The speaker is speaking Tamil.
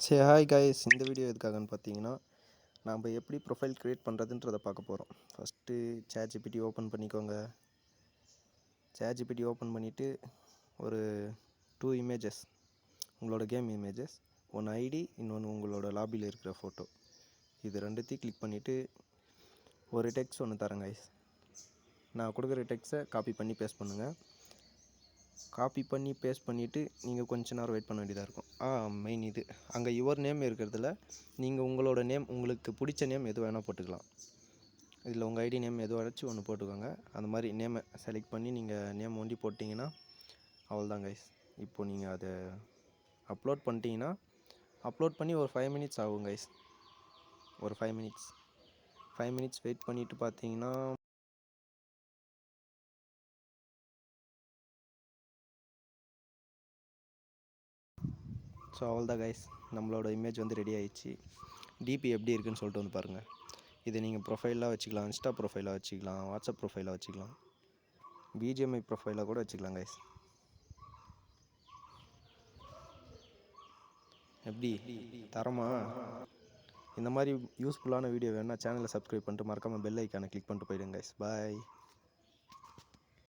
சரி ஹாய் காய்ஸ், இந்த வீடியோ எதுக்காகன்னு பார்த்தீங்கன்னா, நாம் எப்படி ப்ரொஃபைல் க்ரியேட் பண்ணுறதுன்றதை பார்க்க போகிறோம். ஃபஸ்ட்டு ChatGPT ஓப்பன் பண்ணிக்கோங்க. ChatGPT ஓப்பன் பண்ணிவிட்டு ஒரு 2 இமேஜஸ், உங்களோட கேம் இமேஜஸ், ஒன்று ஐடி, இன்னொன்று உங்களோட லாபியில் இருக்கிற ஃபோட்டோ, இது ரெண்டுத்தையும் கிளிக் பண்ணிவிட்டு ஒரு டெக்ஸ்ட் ஒன்று தரேன் காய்ஸ். நான் கொடுக்குற டெக்ஸ்ட்டை காப்பி பண்ணி பேஸ்ட் பண்ணுங்கள். காப்பி பண்ணி பேஸ்ட் பண்ணிவிட்டு நீங்கள் கொஞ்ச நேரம் வெயிட் பண்ண வேண்டியதாக இருக்கும். மெயின் இது, அங்கே யுவர் நேம் இருக்கிறதுல நீங்கள் உங்களோட நேம், உங்களுக்கு பிடிச்ச நேம் எது வேணால் போட்டுக்கலாம். இதில் உங்கள் ஐடி நேம் எதுவும் அழைச்சி ஒன்று போட்டுக்கோங்க. அந்த மாதிரி நேமை செலக்ட் பண்ணி நீங்கள் நேம் ஒண்டி போட்டிங்கன்னா அவ்வளோதான் கைஸ். இப்போது நீங்கள் அதை அப்லோட் பண்ணிட்டீங்கன்னா, அப்லோட் பண்ணி ஒரு 5 மினிட்ஸ் ஆகும் கைஸ். ஒரு 5 மினிட்ஸ் வெயிட் பண்ணிவிட்டு பார்த்தீங்கன்னா ஸோ அவ்வளோதான் கைஸ், நம்மளோட இமேஜ் வந்து ரெடி ஆகிடுச்சு. டிபி எப்படி இருக்குதுன்னு சொல்லிட்டு வந்து பாருங்கள். இதை நீங்கள் ப்ரொஃபைலாக வச்சுக்கலாம், இன்ஸ்டா ப்ரொஃபைலாக வச்சுக்கலாம், வாட்ஸ்அப் ப்ரொஃபைலாக வச்சுக்கலாம், பிஜிஎம்ஐ ப்ரொஃபைலாக கூட வச்சுக்கலாம் கைஸ். எப்படி தரமா? இந்த மாதிரி யூஸ்ஃபுல்லான வீடியோ வேணுன்னா சேனலை சப்ஸ்கிரைப் பண்ணிட்டு மறக்காமல் பெல் ஐக்கானை கிளிக் பண்ணிட்டு போயிடுங்க கைஸ். பாய்.